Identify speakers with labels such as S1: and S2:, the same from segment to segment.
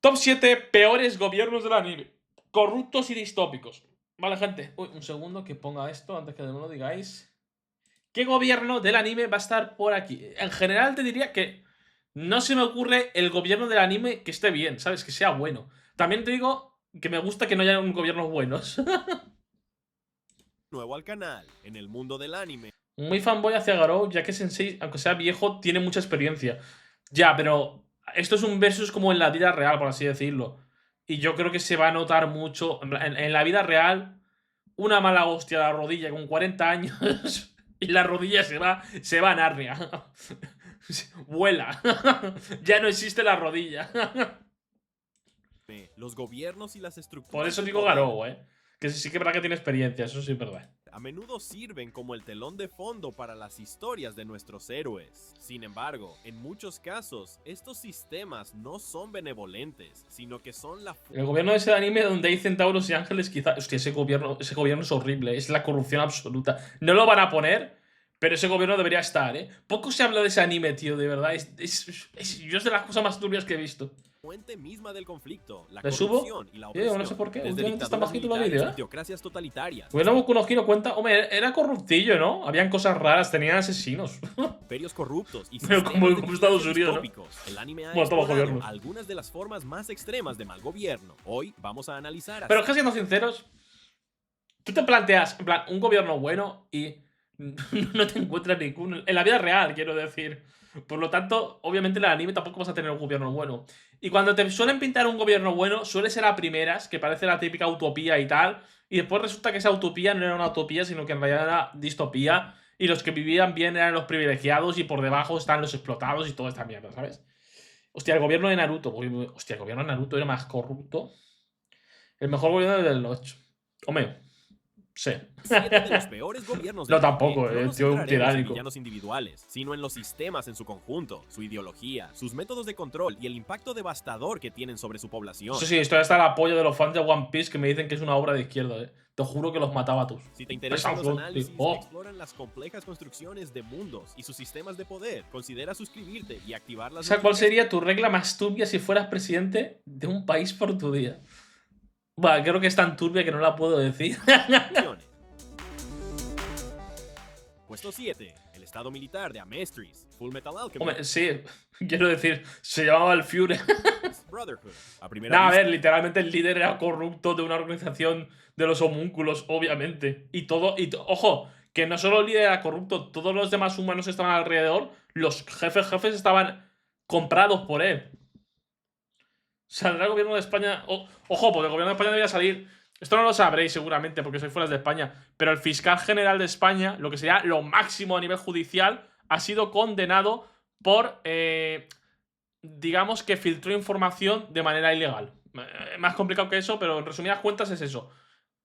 S1: Top 7 peores gobiernos del anime. Corruptos y distópicos. Vale, gente. Uy, un segundo que ponga esto antes que me lo digáis. ¿Qué gobierno del anime va a estar por aquí? En general te diría que no se me ocurre el gobierno del anime que esté bien, ¿sabes? Que sea bueno. También te digo que me gusta que no haya un gobiernos buenos.
S2: Nuevo al canal, en el mundo del anime.
S1: Muy fanboy hacia Garou, ya que Sensei, aunque sea viejo, tiene mucha experiencia. Ya, pero esto es un versus como en la vida real, por así decirlo. Y yo creo que se va a notar mucho. En la vida real, una mala hostia a la rodilla con 40 años y la rodilla se va a Narnia. Vuela. Ya no existe la rodilla.
S2: Los gobiernos y las
S1: Por
S2: estructuras
S1: eso
S2: de
S1: digo
S2: poder
S1: Garou, ¿eh? Que sí que es verdad que tiene experiencia, eso sí es verdad.
S2: a menudo sirven como el telón de fondo para las historias de nuestros héroes. Sin embargo, en muchos casos, estos sistemas no son benevolentes, sino que son la
S1: El gobierno de ese anime donde hay centauros y ángeles, quizá. Hostia, ese gobierno es horrible. Es la corrupción absoluta. No lo van a poner, pero ese gobierno debería estar, ¿eh? Poco se habla de ese anime, tío, de verdad. Yo es de las cosas más turbias que he visto.
S2: fuente misma del conflicto, la
S1: ¿Le subo?
S2: corrupción y la
S1: Yo no
S2: opresión,
S1: sé por qué.
S2: desde
S1: Últimamente están
S2: dictaduras
S1: bajitos los
S2: militares
S1: vídeos,
S2: y
S1: ¿eh?
S2: teocracias totalitarias,
S1: Bueno, Boku no Hero cuenta. Hombre, era corruptillo, ¿no? Habían cosas raras, tenían asesinos.
S2: imperios corruptos y
S1: Pero
S2: sistemas de
S1: como Estados
S2: vigilancia
S1: Unidos, ¿no?
S2: distópicos. El anime ha
S1: Bueno, todos los
S2: explorado
S1: gobiernos.
S2: algunas de las formas más extremas de mal gobierno. Hoy vamos a analizar
S1: Pero es que siendo sinceros, tú te planteas, en plan, un gobierno bueno y no te encuentras ninguno. En la vida real, quiero decir. Por lo tanto, obviamente en el anime tampoco vas a tener un gobierno bueno. Y cuando te suelen pintar un gobierno bueno, suele ser a primeras, que parece la típica utopía y tal. Y después resulta que esa utopía no era una utopía, sino que en realidad era distopía. Y los que vivían bien eran los privilegiados y por debajo están los explotados y toda esta mierda, ¿sabes? Hostia, el gobierno de Naruto. Hostia, el gobierno de Naruto era más corrupto. El mejor gobierno del 8. Hombre, sí.
S2: 7 de los peores gobiernos del
S1: No,
S2: anime.
S1: tampoco,
S2: No nos
S1: tío, un
S2: centraremos en
S1: tiránico.
S2: villanos individuales, sino en los sistemas en su conjunto, su ideología, sus métodos de control y el impacto devastador que tienen sobre su población.
S1: Eso sí, esto ya está el apoyo de los fans de One Piece que me dicen que es una obra de izquierda, Te juro que los mataba a todos.
S2: Si te interesan
S1: Pesados,
S2: los
S1: tío.
S2: análisis que
S1: Oh.
S2: exploran las complejas construcciones de mundos y sus sistemas de poder, considera suscribirte y activar las
S1: O sea, ¿cuál sería tu regla más turbia si fueras presidente de un país por tu día? Bueno, creo que es tan turbia que no la puedo decir.
S2: notificaciones. Puesto 7. El estado militar de Amestris, Full Metal Alchemist,
S1: Hombre, sí, quiero decir, se llamaba el Führer.
S2: Brotherhood. A primera
S1: Nah, a
S2: vista,
S1: ver, literalmente el líder era corrupto de una organización de los homúnculos, obviamente. Y todo, ojo, que no solo el líder era corrupto, todos los demás humanos que estaban alrededor, los jefes estaban comprados por él. ¿Saldrá el gobierno de España? Ojo, porque el gobierno de España debería salir. Esto no lo sabréis seguramente porque sois fuera de España. Pero el fiscal general de España, lo que sería lo máximo a nivel judicial, ha sido condenado por, digamos que filtró información de manera ilegal. Más complicado que eso, pero en resumidas cuentas es eso.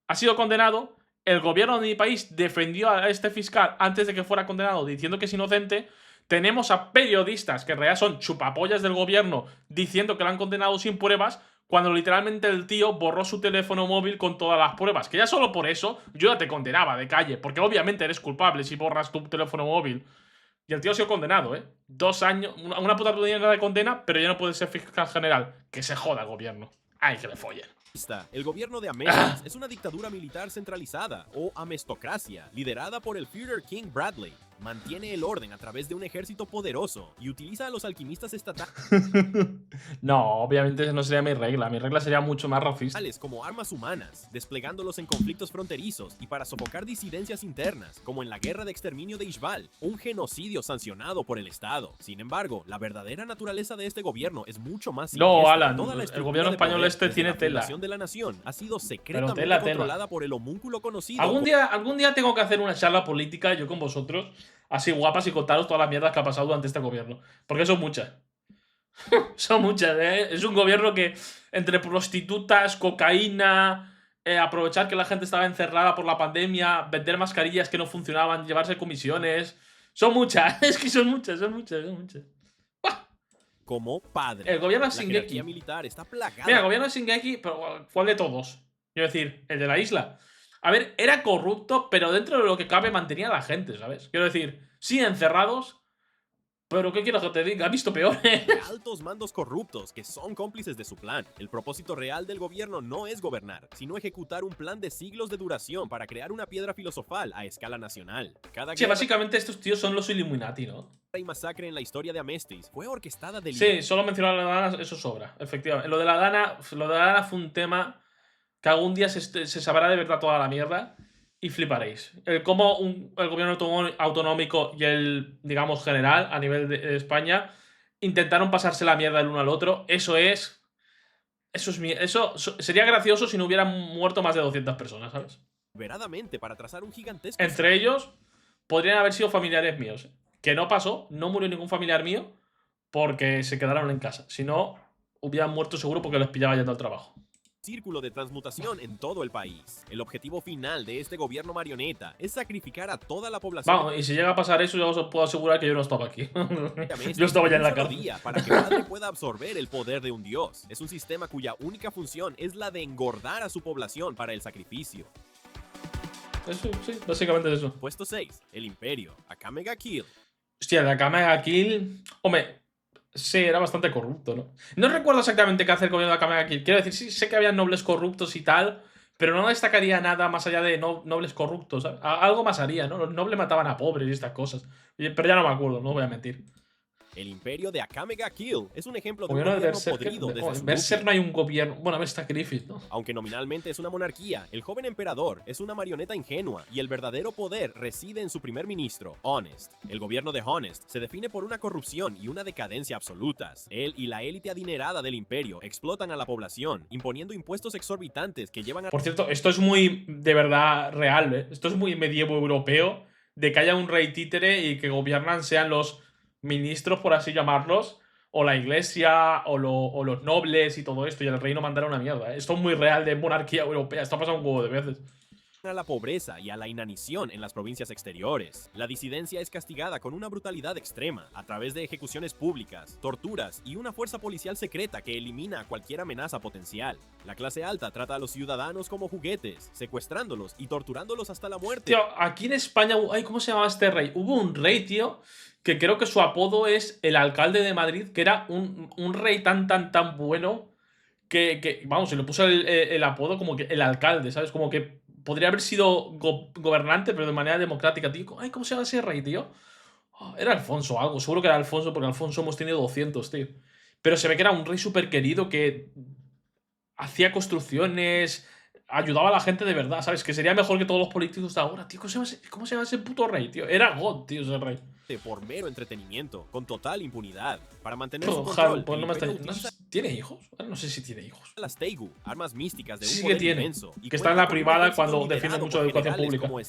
S1: Ha sido condenado. El gobierno de mi país defendió a este fiscal antes de que fuera condenado diciendo que es inocente. Tenemos a periodistas que en realidad son chupapollas del gobierno diciendo que lo han condenado sin pruebas, cuando literalmente el tío borró su teléfono móvil con todas las pruebas. Que ya solo por eso yo ya te condenaba de calle, porque obviamente eres culpable si borras tu teléfono móvil. Y el tío ha sido condenado, ¿eh? 2 años, una puta puñalada de condena, pero ya no puede ser fiscal general. Que se joda el gobierno. Ay, que le follen.
S2: el gobierno de Amestris es una dictadura militar centralizada, o amestocracia, liderada por el Führer King Bradley. Mantiene el orden a través de un ejército poderoso y utiliza a los alquimistas estatales
S1: No, obviamente esa no sería mi regla. Mi regla sería mucho más racista.
S2: como armas humanas, desplegándolos en conflictos fronterizos y para sofocar disidencias internas, como en la guerra de exterminio de Ishbal, un genocidio sancionado por el Estado. Sin embargo, la verdadera naturaleza de este gobierno es mucho más
S1: No,
S2: siniestra.
S1: Alan,
S2: Toda la
S1: el
S2: estructura
S1: gobierno
S2: de
S1: español
S2: poder
S1: este
S2: desde
S1: tiene
S2: la
S1: tela.
S2: fundación de la nación ha sido secretamente
S1: tela.
S2: controlada por el homúnculo conocido
S1: Algún día tengo que hacer una charla política yo con vosotros, así guapas, y contaros todas las mierdas que ha pasado durante este gobierno. Porque son muchas. Son muchas, ¿eh? Es un gobierno que entre prostitutas, cocaína, aprovechar que la gente estaba encerrada por la pandemia, vender mascarillas que no funcionaban, llevarse comisiones. Son muchas, es que son muchas.
S2: como padre.
S1: El gobierno de
S2: La jerarquía
S1: Shingeki.
S2: militar está plagada.
S1: Mira, el gobierno de Shingeki, pero ¿cuál de todos? Quiero decir, el de la isla. A ver, era corrupto, pero dentro de lo que cabe mantenía a la gente, ¿sabes? Quiero decir, sí encerrados, Pero ¿qué quieres que te diga? Ha visto peor,
S2: de altos mandos corruptos que son cómplices de su plan. El propósito real del gobierno no es gobernar, sino ejecutar un plan de siglos de duración para crear una piedra filosofal a escala nacional. Cada
S1: Sí,
S2: guerra
S1: básicamente estos tíos son los Illuminati, ¿no?
S2: y masacre en la historia de Amestis fue orquestada
S1: Sí, solo mencionar a la Dana, eso sobra, efectivamente. Lo de la Dana fue un tema que algún día se sabrá de verdad toda la mierda y fliparéis. El cómo el gobierno autonómico y el, digamos, general a nivel de España intentaron pasarse la mierda el uno al otro. Eso sería gracioso si no hubieran muerto más de 200 personas, ¿sabes?
S2: deliberadamente para trazar un gigantesco
S1: Entre ellos podrían haber sido familiares míos. Que no pasó, no murió ningún familiar mío porque se quedaron en casa. Si no, hubieran muerto seguro porque les pillaba yendo al trabajo.
S2: círculo de transmutación en todo el país. El objetivo final de este gobierno marioneta es sacrificar a toda la población
S1: Vamos, y si llega a pasar eso, ya os puedo asegurar que yo no estaba aquí.
S2: de Amestis
S1: Yo estaba ya en
S2: un
S1: la
S2: solo
S1: cárcel.
S2: día para que Padre pueda absorber el poder de un dios. Es un sistema cuya única función es la de engordar a su población para el sacrificio.
S1: Eso, sí, básicamente es eso.
S2: Puesto 6. El Imperio. Akame ga Kill.
S1: Hostia, de Akame Kill. Hombre, sí, era bastante corrupto, ¿no? No recuerdo exactamente qué hace el gobierno de Akame Kill. Quiero decir, sí, sé que había nobles corruptos y tal, pero no destacaría nada más allá de nobles corruptos, ¿sabes? Algo más haría, ¿no? Los nobles mataban a pobres y estas cosas. Pero ya no me acuerdo, no voy a mentir.
S2: El Imperio de Akame ga Kill es un ejemplo de un
S1: Gobierno de
S2: gobierno podrido desde
S1: En
S2: su
S1: Berserk no
S2: núcleo.
S1: hay un gobierno. Bueno, a ver, está Griffith, ¿no?
S2: Aunque nominalmente es una monarquía, el joven emperador es una marioneta ingenua y el verdadero poder reside en su primer ministro, Honest. El gobierno de Honest se define por una corrupción y una decadencia absolutas. Él y la élite adinerada del imperio explotan a la población, imponiendo impuestos exorbitantes que llevan a
S1: Por cierto, esto es muy de verdad real, ¿eh? Esto es muy medievo europeo, de que haya un rey títere y que gobiernan sean los ministros, por así llamarlos, o la iglesia, o los nobles y todo esto, y el reino mandara una mierda, ¿eh? Esto es muy real de monarquía europea, esto ha pasado un huevo de veces.
S2: la pobreza y a la inanición en las provincias exteriores. La disidencia es castigada con una brutalidad extrema, a través de ejecuciones públicas, torturas y una fuerza policial secreta que elimina a cualquier amenaza potencial. La clase alta trata a los ciudadanos como juguetes, secuestrándolos y torturándolos hasta la muerte.
S1: Tío, aquí en España, ay, ¿cómo se llamaba este rey? Hubo un rey, tío, que creo que su apodo es el alcalde de Madrid, que era un rey tan bueno vamos, se le puso el apodo como que el alcalde, ¿sabes? Como que podría haber sido gobernante, pero de manera democrática, tío. Ay, ¿cómo se llama ese rey, tío? Era Alfonso o algo, seguro que era Alfonso, porque Alfonso hemos tenido 200, tío. Pero se ve que era un rey súper querido que hacía construcciones, ayudaba a la gente de verdad, ¿sabes? Que sería mejor que todos los políticos de ahora, tío. ¿Cómo se llama ese puto rey, tío? Era God, tío, ese rey.
S2: Por mero entretenimiento, con total impunidad. Para mantener su
S1: Ojalá,
S2: control,
S1: pues
S2: el
S1: no me está.
S2: imperio
S1: No
S2: utiliza
S1: sé ¿tiene hijos? Ahora no sé si tiene hijos.
S2: las Teigu, armas místicas de un
S1: Sí que
S2: poder
S1: tiene.
S2: inmenso, y
S1: Que está en la
S2: cuenta con un
S1: privada
S2: ejército
S1: cuando
S2: liderado
S1: defiende mucho
S2: por
S1: de educación
S2: generales
S1: pública.
S2: como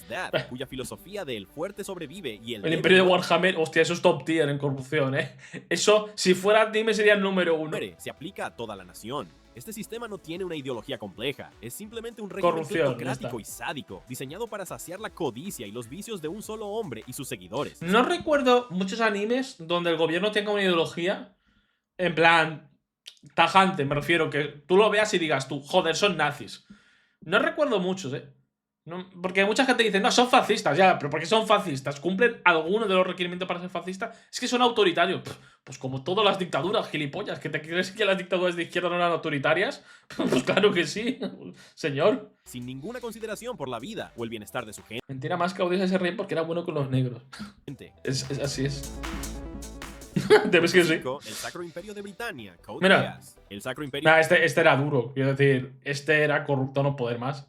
S2: SDAP, cuya filosofía del fuerte sobrevive y el
S1: El
S2: débil
S1: Imperio de
S2: muere.
S1: Warhammer, hostia, eso es top tier en corrupción, ¿eh? Eso, si fuera dime, sería el número uno.
S2: Se aplica a toda la nación. Este sistema no tiene una ideología compleja, es simplemente un régimen
S1: Corrupción,
S2: plutocrático
S1: ya
S2: y sádico, diseñado para saciar la codicia y los vicios de un solo hombre y sus seguidores.
S1: No recuerdo muchos animes donde el gobierno tenga una ideología en plan tajante, me refiero, que tú lo veas y digas tú, joder, son nazis. No recuerdo muchos, ¿eh? Porque mucha gente dice, no, son fascistas, ya, pero ¿por qué son fascistas? ¿Cumplen alguno de los requerimientos para ser fascistas? Es que son autoritarios. Pues como todas las dictaduras, gilipollas. ¿Que te crees que las dictaduras de izquierda no eran autoritarias? Pues claro que sí, señor.
S2: Sin ninguna consideración por la vida o el bienestar de su
S1: Mentira más que odias a ese rey porque era bueno con los negros.
S2: gente.
S1: Así es. Debes que sí.
S2: El Sacro Imperio de Britania, Code
S1: Mira.
S2: Geass. El Sacro Imperio
S1: Nah, este era duro. Quiero decir, este era corrupto a no poder más.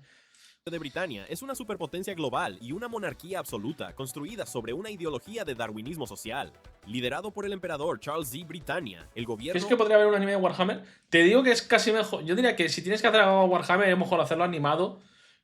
S2: de Britania es una superpotencia global y una monarquía absoluta construida sobre una ideología de darwinismo social. Liderado por el emperador Charles Z. Britannia, el gobierno
S1: ¿Crees que podría haber un anime de Warhammer? Te digo que es casi mejor. Yo diría que si tienes que hacer algo de Warhammer, es mejor hacerlo animado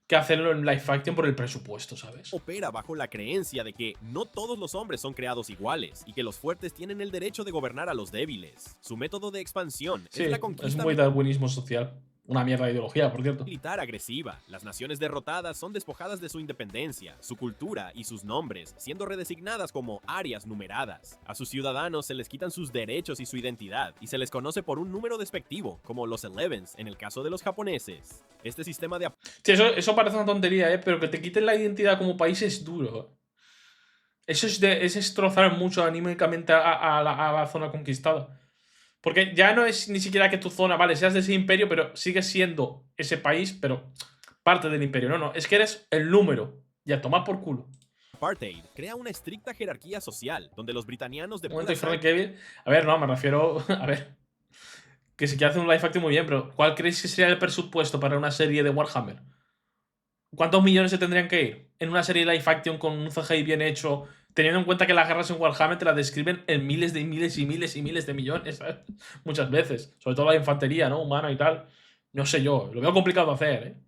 S1: que hacerlo en live action por el presupuesto, ¿sabes?
S2: opera bajo la creencia de que no todos los hombres son creados iguales y que los fuertes tienen el derecho de gobernar a los débiles. Su método de expansión
S1: Sí,
S2: es la
S1: es
S2: conquista
S1: muy darwinismo social. Una mierda de ideología, por cierto.
S2: militar agresiva. Las naciones derrotadas son despojadas de su independencia, su cultura y sus nombres, siendo redesignadas como áreas numeradas. A sus ciudadanos se les quitan sus derechos y su identidad, y se les conoce por un número despectivo, como los Elevens en el caso de los japoneses. Este sistema de
S1: Sí, eso parece una tontería, ¿eh? Pero que te quiten la identidad como país es duro. Eso es destrozar mucho anímicamente a la zona conquistada. Porque ya no es ni siquiera que tu zona, vale, seas de ese imperio, pero sigues siendo ese país, pero parte del imperio. No, no, es que eres el número. Y a tomar por culo.
S2: Apartheid crea una estricta jerarquía social, donde los britanianos de
S1: Un momento,
S2: pura
S1: y Henry
S2: sangre
S1: Cavill. A ver, no, me refiero. A ver. Que sí que hace un live action muy bien, pero ¿cuál creéis que sería el presupuesto para una serie de Warhammer? ¿Cuántos millones se tendrían que ir en una serie de live action con un CGI bien hecho, teniendo en cuenta que las guerras en Warhammer te las describen en miles de miles y miles y miles de millones, ¿sabes? Muchas veces. Sobre todo la infantería, ¿no? Humana y tal. No sé yo, lo veo complicado de hacer, ¿eh?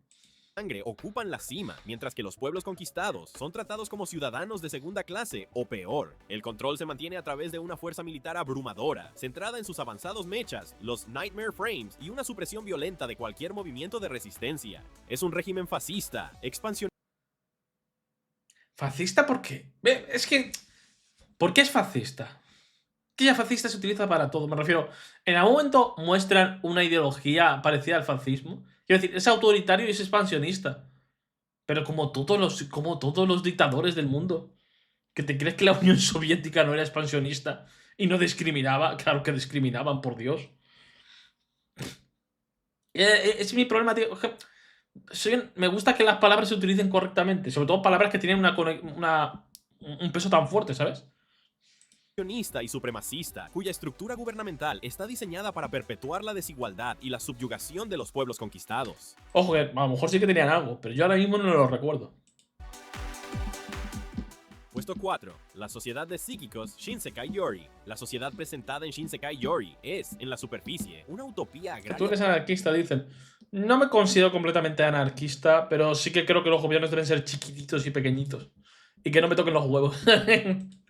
S2: ocupan la cima, mientras que los pueblos conquistados son tratados como ciudadanos de segunda clase o peor. El control se mantiene a través de una fuerza militar abrumadora, centrada en sus avanzados mechas, los Nightmare Frames y una supresión violenta de cualquier movimiento de resistencia. Es un régimen fascista, expansionista.
S1: ¿Fascista por qué? Es que. ¿Por qué es fascista? Que ya fascista se utiliza para todo. Me refiero, en algún momento muestran una ideología parecida al fascismo. Quiero decir, es autoritario y es expansionista. Pero como todos los dictadores del mundo. ¿Que te crees que la Unión Soviética no era expansionista y no discriminaba? Claro que discriminaban, por Dios. Es mi problema, tío. Me gusta que las palabras se utilicen correctamente. Sobre todo palabras que tienen un peso tan fuerte, ¿sabes?
S2: Y supremacista, cuya estructura gubernamental está diseñada para perpetuar la desigualdad y la subyugación de los pueblos conquistados.
S1: Ojo, que a lo mejor sí que tenían algo, pero yo ahora mismo no lo recuerdo.
S2: Puesto 4. La sociedad de psíquicos Shinsekai Yori. La sociedad presentada en Shinsekai Yori es, en la superficie, una utopía
S1: Tú
S2: agraria.
S1: eres anarquista, dicen. No me considero completamente anarquista, pero sí que creo que los gobiernos deben ser chiquititos y pequeñitos. Y que no me toquen los huevos.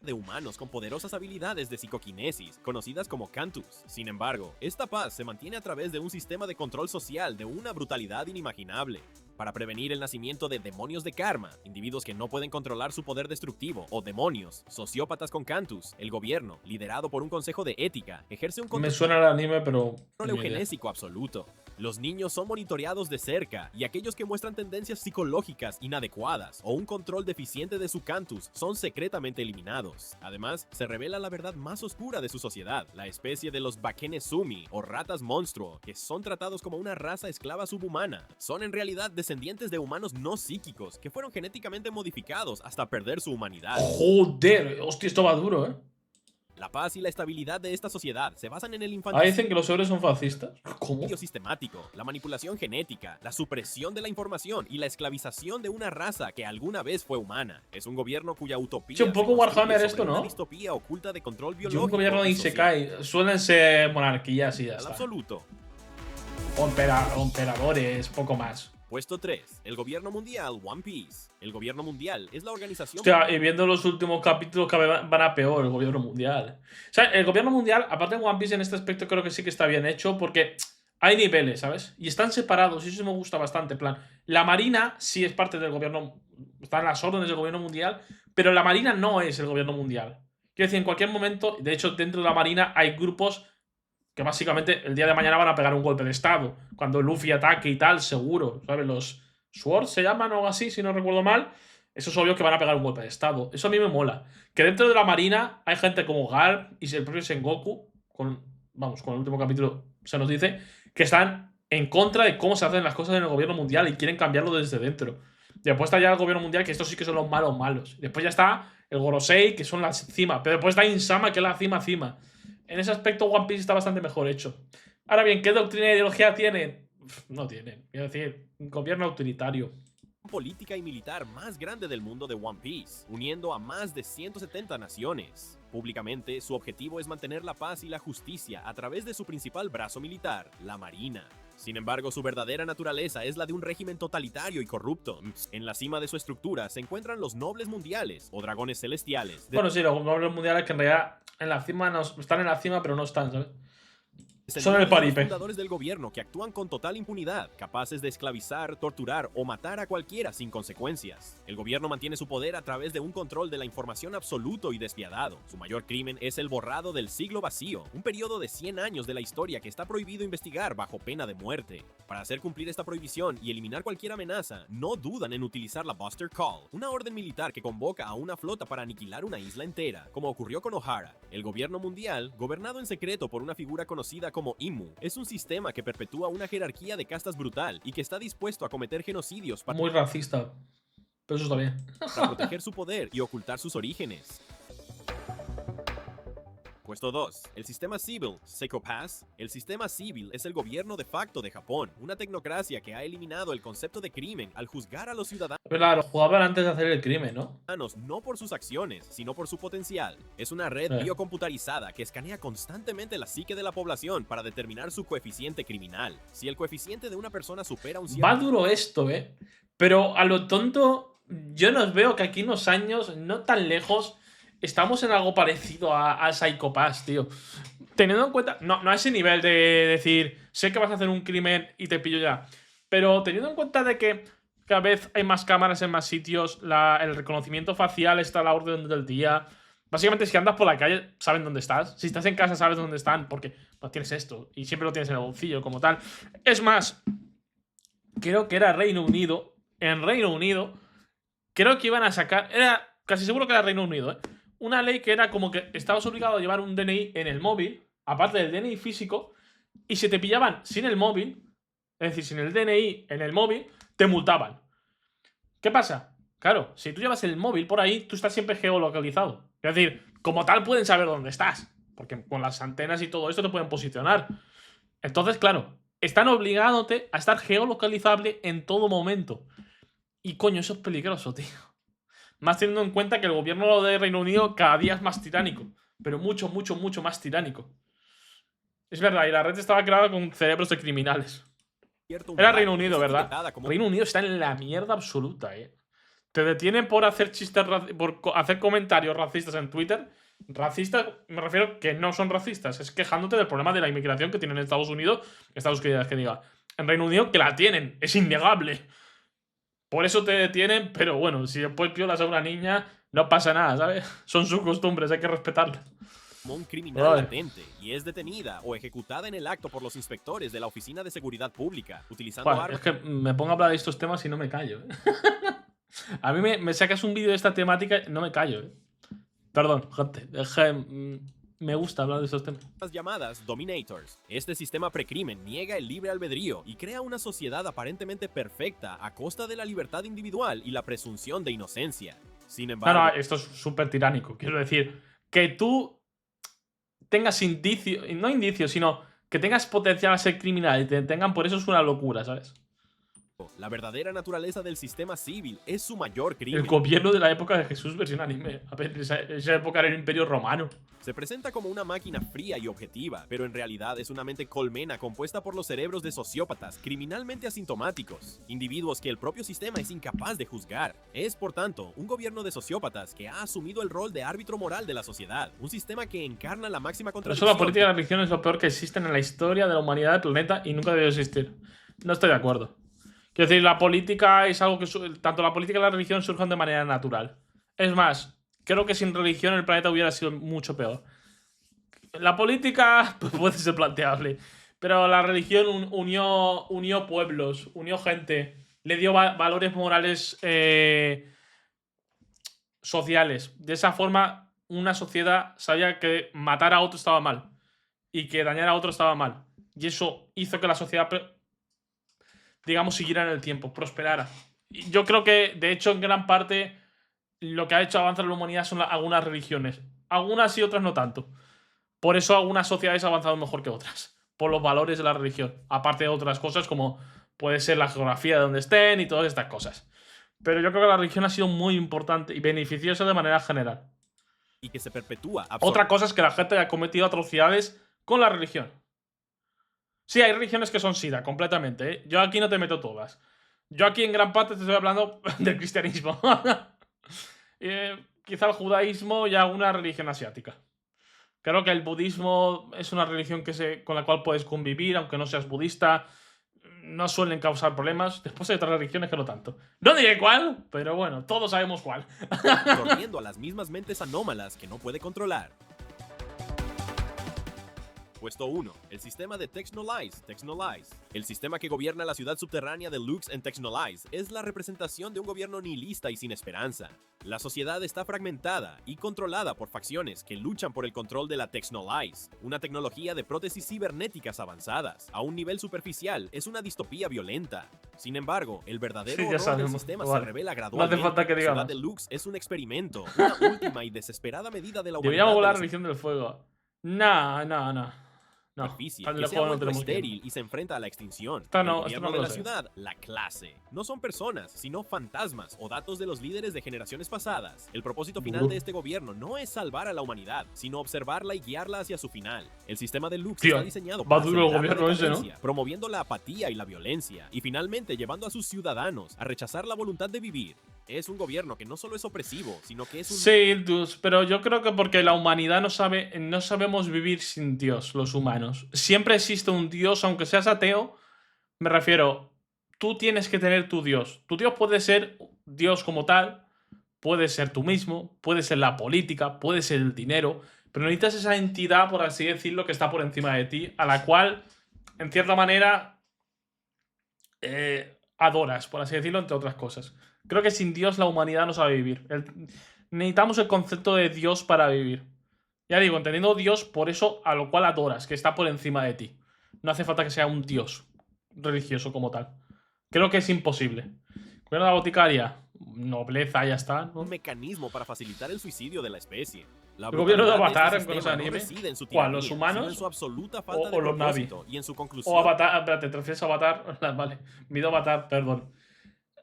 S2: De humanos con poderosas habilidades de psicoquinesis, conocidas como Cantus. Sin embargo, esta paz se mantiene a través de un sistema de control social de una brutalidad inimaginable. Para prevenir el nacimiento de demonios de karma, individuos que no pueden controlar su poder destructivo, o demonios, sociópatas con Cantus, el gobierno, liderado por un consejo de ética, ejerce un
S1: Me
S2: control
S1: suena el anime, pero.
S2: eugenésico absoluto. Los niños son monitoreados de cerca y aquellos que muestran tendencias psicológicas inadecuadas o un control deficiente de su cantus son secretamente eliminados. Además, se revela la verdad más oscura de su sociedad, la especie de los Bakenesumi o ratas monstruo, que son tratados como una raza esclava subhumana. Son en realidad descendientes de humanos no psíquicos que fueron genéticamente modificados hasta perder su humanidad.
S1: Joder, hostia, esto va duro, ¿eh?
S2: La paz y la estabilidad de esta sociedad se basan en el
S1: Ah,
S2: infanticidio
S1: dicen que los héroes son fascistas. ¿Cómo?
S2: sistemático, la manipulación genética, la supresión de la información y la esclavización de una raza que alguna vez fue humana. Es un gobierno cuya utopía
S1: Sí, un poco
S2: se construye
S1: Warhammer
S2: sobre
S1: esto,
S2: una
S1: ¿no?
S2: distopía oculta de control
S1: Y
S2: biológico
S1: un gobierno de
S2: y social.
S1: Isekai. Suelen ser monarquías y ya
S2: Al
S1: está.
S2: absoluto.
S1: O emperadores, poco más.
S2: Puesto 3. El gobierno mundial One Piece. El gobierno mundial es la organización...
S1: Hostia, y viendo los últimos capítulos que van a peor, el gobierno mundial. O sea, el gobierno mundial, aparte de One Piece en este aspecto, creo que sí que está bien hecho porque hay niveles, ¿sabes? Y están separados, y eso me gusta bastante. En plan, la Marina sí es parte del gobierno, están las órdenes del gobierno mundial, pero la Marina no es el gobierno mundial. Quiero decir, en cualquier momento, de hecho, dentro de la Marina hay grupos que básicamente el día de mañana van a pegar un golpe de estado. Cuando Luffy ataque y tal, seguro, ¿sabes? Los Swords se llaman o algo así, si no recuerdo mal. Eso es obvio que van a pegar un golpe de estado. Eso a mí me mola. Que dentro de la Marina hay gente como Garp y el propio Sengoku, con el último capítulo se nos dice, que están en contra de cómo se hacen las cosas en el gobierno mundial y quieren cambiarlo desde dentro. Después está ya el gobierno mundial, que estos sí que son los malos malos. Después ya está el Gorosei, que son la cima. Pero después está Insama, que es la cima. En ese aspecto One Piece está bastante mejor hecho. Ahora bien, ¿qué doctrina e ideología tienen? No tienen. Quiero decir, un gobierno autoritario.
S2: política y militar más grande del mundo de One Piece, uniendo a más de 170 naciones. Públicamente, su objetivo es mantener la paz y la justicia a través de su principal brazo militar, la Marina. Sin embargo, su verdadera naturaleza es la de un régimen totalitario y corrupto. En la cima de su estructura se encuentran los nobles mundiales, o dragones celestiales.
S1: Bueno, sí, los nobles mundiales que en realidad en la cima no, están en la cima, pero no están, ¿sabes? Son el
S2: Descendientes de los
S1: paripe.
S2: fundadores del gobierno que actúan con total impunidad, capaces de esclavizar, torturar o matar a cualquiera sin consecuencias. El gobierno mantiene su poder a través de un control de la información absoluto y despiadado. Su mayor crimen es el borrado del siglo vacío, un periodo de 100 años de la historia que está prohibido investigar bajo pena de muerte. Para hacer cumplir esta prohibición y eliminar cualquier amenaza, no dudan en utilizar la Buster Call, una orden militar que convoca a una flota para aniquilar una isla entera, como ocurrió con O'Hara. El gobierno mundial, gobernado en secreto por una figura conocida como Immu, es un sistema que perpetúa una jerarquía de castas brutal y que está dispuesto a cometer genocidios
S1: Muy racista. Pero eso está bien.
S2: para proteger su poder y ocultar sus orígenes. Puesto 2. El sistema civil, Seiko Pass. El sistema civil es el gobierno de facto de Japón, una tecnocracia que ha eliminado el concepto de crimen al juzgar a los ciudadanos
S1: Pero lo jugaban antes de hacer el crimen, ¿no?
S2: no por sus acciones, sino por su potencial. Es una red biocomputarizada que escanea constantemente la psique de la población para determinar su coeficiente criminal. Si el coeficiente de una persona supera un
S1: Va duro esto, ¿eh? Pero a lo tonto, yo nos veo que aquí en unos años, no tan lejos, estamos en algo parecido a Psycho Pass, tío. Teniendo en cuenta, no a ese nivel de decir, sé que vas a hacer un crimen y te pillo ya. Pero teniendo en cuenta de que cada vez hay más cámaras en más sitios, el reconocimiento facial está a la orden del día. Básicamente, si andas por la calle, saben dónde estás. Si estás en casa, sabes dónde están, porque pues, tienes esto y siempre lo tienes en el bolsillo como tal. Es más, creo que era Reino Unido. En Reino Unido, creo que iban a sacar. Era casi seguro que era Reino Unido, ¿eh? Una ley que era como que estabas obligado a llevar un DNI en el móvil, aparte del DNI físico, y si te pillaban sin el móvil, es decir, sin el DNI en el móvil, te multaban. ¿Qué pasa? Claro, si tú llevas el móvil por ahí, tú estás siempre geolocalizado. Es decir, como tal pueden saber dónde estás, porque con las antenas y todo esto te pueden posicionar. Entonces, claro, están obligándote a estar geolocalizable en todo momento. Y coño, eso es peligroso, tío. Más teniendo en cuenta que el gobierno de Reino Unido cada día es más tiránico. Pero mucho, mucho, mucho más tiránico. Es verdad, y la red estaba creada con cerebros de criminales. Era Reino Unido, ¿verdad? Reino Unido está en la mierda absoluta, ¿eh? Te detienen por hacer chistes, por hacer comentarios racistas en Twitter. Racistas, me refiero que no son racistas. Es quejándote del problema de la inmigración que tienen en Estados Unidos. Estados Unidos, que diga. En Reino Unido, que la tienen. Es innegable. Por eso te detienen, pero bueno, si después violas a una niña, no pasa nada, ¿sabes? Son sus costumbres, hay que respetarlas.
S2: Como un criminal latente y es detenida o ejecutada en el acto por los inspectores de la Oficina de Seguridad Pública, utilizando
S1: Joder,
S2: armas.
S1: es que me pongo a hablar de estos temas y no me callo, ¿eh? A mí me sacas un vídeo de esta temática y no me callo, ¿eh? Perdón, gente. Es que, me gusta hablar de estos temas.
S2: Llamadas Dominators. Este sistema precrimen niega el libre albedrío y crea una sociedad aparentemente perfecta a costa de la libertad individual y la presunción de inocencia. Sin embargo,
S1: No, esto es súper tiránico. Quiero decir, que tú tengas indicios, no indicios, sino que tengas potencial a ser criminal y te detengan por eso es una locura, ¿sabes?
S2: la verdadera naturaleza del sistema civil es su mayor crimen.
S1: El gobierno de la época de Jesús versión anime. A ver, esa época era el Imperio Romano.
S2: Se presenta como una máquina fría y objetiva, pero en realidad es una mente colmena compuesta por los cerebros de sociópatas criminalmente asintomáticos, individuos que el propio sistema es incapaz de juzgar. Es, por tanto, un gobierno de sociópatas que ha asumido el rol de árbitro moral de la sociedad, un sistema que encarna la máxima
S1: Por eso
S2: contradicción.
S1: la política y la religión es lo peor que existen en la historia de la humanidad del planeta y nunca debió existir. No estoy de acuerdo. Quiero decir, la política es algo que tanto la política y la religión surgen de manera natural. Es más, creo que sin religión el planeta hubiera sido mucho peor. La política pues, puede ser planteable, pero la religión unió pueblos, unió gente, le dio valores morales sociales. De esa forma, una sociedad sabía que matar a otro estaba mal y que dañar a otro estaba mal. Y eso hizo que la sociedad, digamos, siguiera en el tiempo, prosperara. Y yo creo que, de hecho, en gran parte, lo que ha hecho avanzar la humanidad son algunas religiones. Algunas y otras no tanto. Por eso algunas sociedades han avanzado mejor que otras. Por los valores de la religión. Aparte de otras cosas como puede ser la geografía de donde estén y todas estas cosas. Pero yo creo que la religión ha sido muy importante y beneficiosa de manera general.
S2: Y que se perpetúa.
S1: Otra cosa es que la gente haya cometido atrocidades con la religión. Sí, hay religiones que son sida, completamente, ¿eh? Yo aquí no te meto todas. Yo aquí en gran parte te estoy hablando del cristianismo. Quizá el judaísmo y alguna religión asiática. Creo que el budismo es una religión con la cual puedes convivir, aunque no seas budista. No suelen causar problemas. Después hay otras religiones que no tanto. No diré cuál, pero bueno, todos sabemos cuál.
S2: Corriendo a las mismas mentes anómalas que no puede controlar. Puesto 1. El sistema de Texnolize. El sistema que gobierna la ciudad subterránea de Lux en Texnolize es la representación de un gobierno nihilista y sin esperanza. La sociedad está fragmentada y controlada por facciones que luchan por el control de la Texnolize, una tecnología de prótesis cibernéticas avanzadas. A un nivel superficial, es una distopía violenta. Sin embargo, el verdadero
S1: Sí, ya
S2: horror del
S1: sabemos.
S2: sistema
S1: Vale.
S2: se revela
S1: No hace
S2: gradualmente.
S1: falta que
S2: La ciudad
S1: digamos.
S2: de Lux es un experimento, una última y desesperada medida de la humanidad.
S1: Deberíamos volar
S2: de
S1: la
S2: los
S1: religión del fuego. No.
S2: superficie,
S1: Tan
S2: que
S1: lejos
S2: se ha
S1: no
S2: vuelto
S1: tenemos que ir.
S2: estéril y se enfrenta a la extinción.
S1: Esta
S2: El
S1: no
S2: gobierno
S1: me
S2: de
S1: lo
S2: la
S1: sé.
S2: ciudad, la clase. No son personas, sino fantasmas o datos de los líderes de generaciones pasadas. El propósito final de este gobierno no es salvar a la humanidad, sino observarla y guiarla hacia su final. El sistema de Lux
S1: Tío,
S2: está diseñado
S1: va
S2: para
S1: duro el
S2: acelerar la
S1: gobierno ese, ¿no?
S2: decadencia, promoviendo la apatía y la violencia, y finalmente llevando a sus ciudadanos a rechazar la voluntad de vivir. Es un gobierno que no solo es opresivo, sino que es un...
S1: Sí, Dus, pero yo creo que porque la humanidad no sabemos vivir sin Dios, los humanos. Siempre existe un Dios, aunque seas ateo. Me refiero, tú tienes que tener tu Dios. Tu Dios puede ser Dios como tal, puede ser tú mismo, puede ser la política, puede ser el dinero, pero necesitas esa entidad, por así decirlo, que está por encima de ti, a la cual, en cierta manera, adoras, por así decirlo, entre otras cosas. Creo que sin Dios la humanidad no sabe vivir. Necesitamos el concepto de Dios para vivir. Ya digo, entendiendo Dios por eso a lo cual adoras, que está por encima de ti. No hace falta que sea un Dios religioso como tal. Creo que es imposible. Gobierno de la boticaria, nobleza, ya está, ¿no?
S2: un mecanismo para facilitar el suicidio de la especie. La
S1: El gobierno de
S2: brutalidad
S1: Avatar,
S2: este
S1: con ese
S2: sistema no
S1: anime.
S2: reside en su
S1: ¿Cuál,
S2: tiranía,
S1: los humanos
S2: sino en su absoluta falta de
S1: o los Navi?
S2: propósito y en su conclusión.
S1: O Avatar, espérate, ¿te refieres a Avatar? Vale, Mido Avatar, perdón.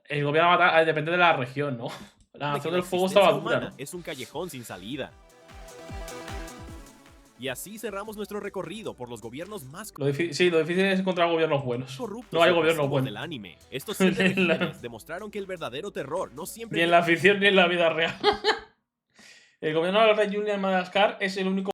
S1: El gobierno de Avatar depende de la región, ¿no? La
S2: de que
S1: nación
S2: la
S1: del fuego
S2: existencia
S1: estaba dura,
S2: humana
S1: ¿no?
S2: es un callejón sin salida. Y así cerramos nuestro recorrido por los gobiernos más
S1: Lo difícil es encontrar gobiernos buenos.
S2: corruptos
S1: No hay
S2: y
S1: gobiernos
S2: opresivos
S1: buenos.
S2: del anime. Estos 7
S1: Ni en la-
S2: regímenes demostraron que el verdadero terror no siempre
S1: Ni en la ficción ni en la vida real. El gobierno del rey Julian Madagascar es el único